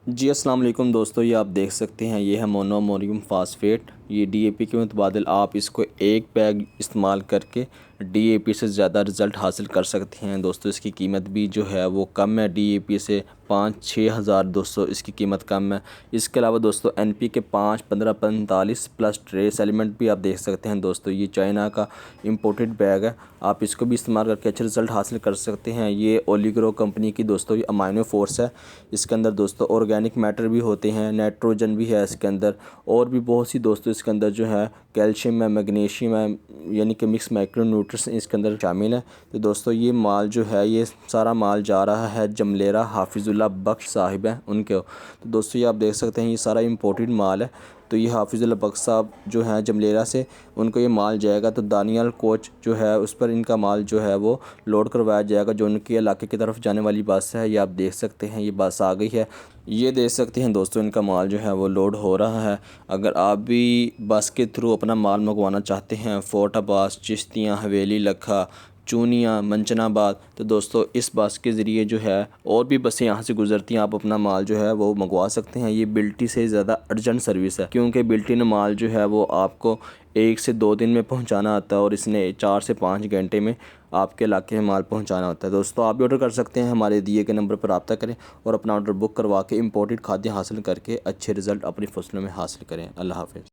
जी अस्सलाम वालेकुम दोस्तों, ये आप देख सकते हैं ये है मोनोअमोनियम फास्फेट। ये डीएपी के मुतबादिल आप इसको एक बैग इस्तेमाल करके डीएपी से ज़्यादा रिज़ल्ट हासिल कर सकते हैं। दोस्तों इसकी कीमत भी जो है वो कम है, डीएपी से 5-6 हज़ार दोस्तों इसकी कीमत कम है। इसके अलावा दोस्तों एनपी के 5, 15, 45 प्लस ट्रेस एलिमेंट भी आप देख सकते हैं। दोस्तों ये चाइना का इम्पोर्टेड बैग है, आप इसको भी इस्तेमाल करके अच्छे रिज़ल्ट हासिल कर सकते हैं। ये ओलिग्रो कंपनी की दोस्तों ये अमाइनो फोर्स है। इसके अंदर दोस्तों ऑर्गेनिक मैटर भी होते हैं, नाइट्रोजन भी है इसके अंदर, और भी बहुत सी दोस्तों इसके अंदर जो है कैल्शियम है, मैग्नीशियम है, यानी कि मिक्स माइक्रोन्यूट्रिएंट्स इसके अंदर शामिल है। तो दोस्तों ये माल जो है ये सारा माल जा रहा है जमलेरा हाफिजुल्लाह बख्श साहिब हैं उनके। तो दोस्तों ये आप देख सकते हैं ये सारा इम्पोर्टेड माल है। तो ये हाफिजुल्लाह बख्श साहब जो हैं जमलेरा से, उनको ये माल जाएगा। तो दानियाल कोच जो है उस पर इनका माल जो है वो लोड करवाया जाएगा, जो उनके इलाके की तरफ जाने वाली बस है। ये आप देख सकते हैं ये बस आ गई है। ये देख सकते हैं दोस्तों इनका माल जो है वो लोड हो रहा है। अगर आप भी बस के थ्रू अपना माल मंगवाना चाहते हैं फोर्ट अब्बास, चिश्तियाँ, हवेली, लखा, चूनिया, मंचनाबाद, तो दोस्तों इस बस के ज़रिए जो है और भी बसें यहाँ से गुजरती हैं, आप अपना माल जो है वो मंगवा सकते हैं। ये बिल्टी से ज़्यादा अर्जेंट सर्विस है, क्योंकि बिल्टी ने माल जो है वो आपको 1 से 2 दिन में पहुँचाना आता है, और इसने 4 से 5 घंटे में आपके इलाके में माल पहुँचाना होता है। दोस्तों आप भी ऑर्डर कर सकते हैं, हमारे दिए गए नंबर पर रब्ता करें और अपना ऑर्डर बुक करवा के इम्पोर्टेड खाद्य हासिल करके अच्छे रिज़ल्ट अपनी फसलों में हासिल करें। अल्लाह हाफ़िज़।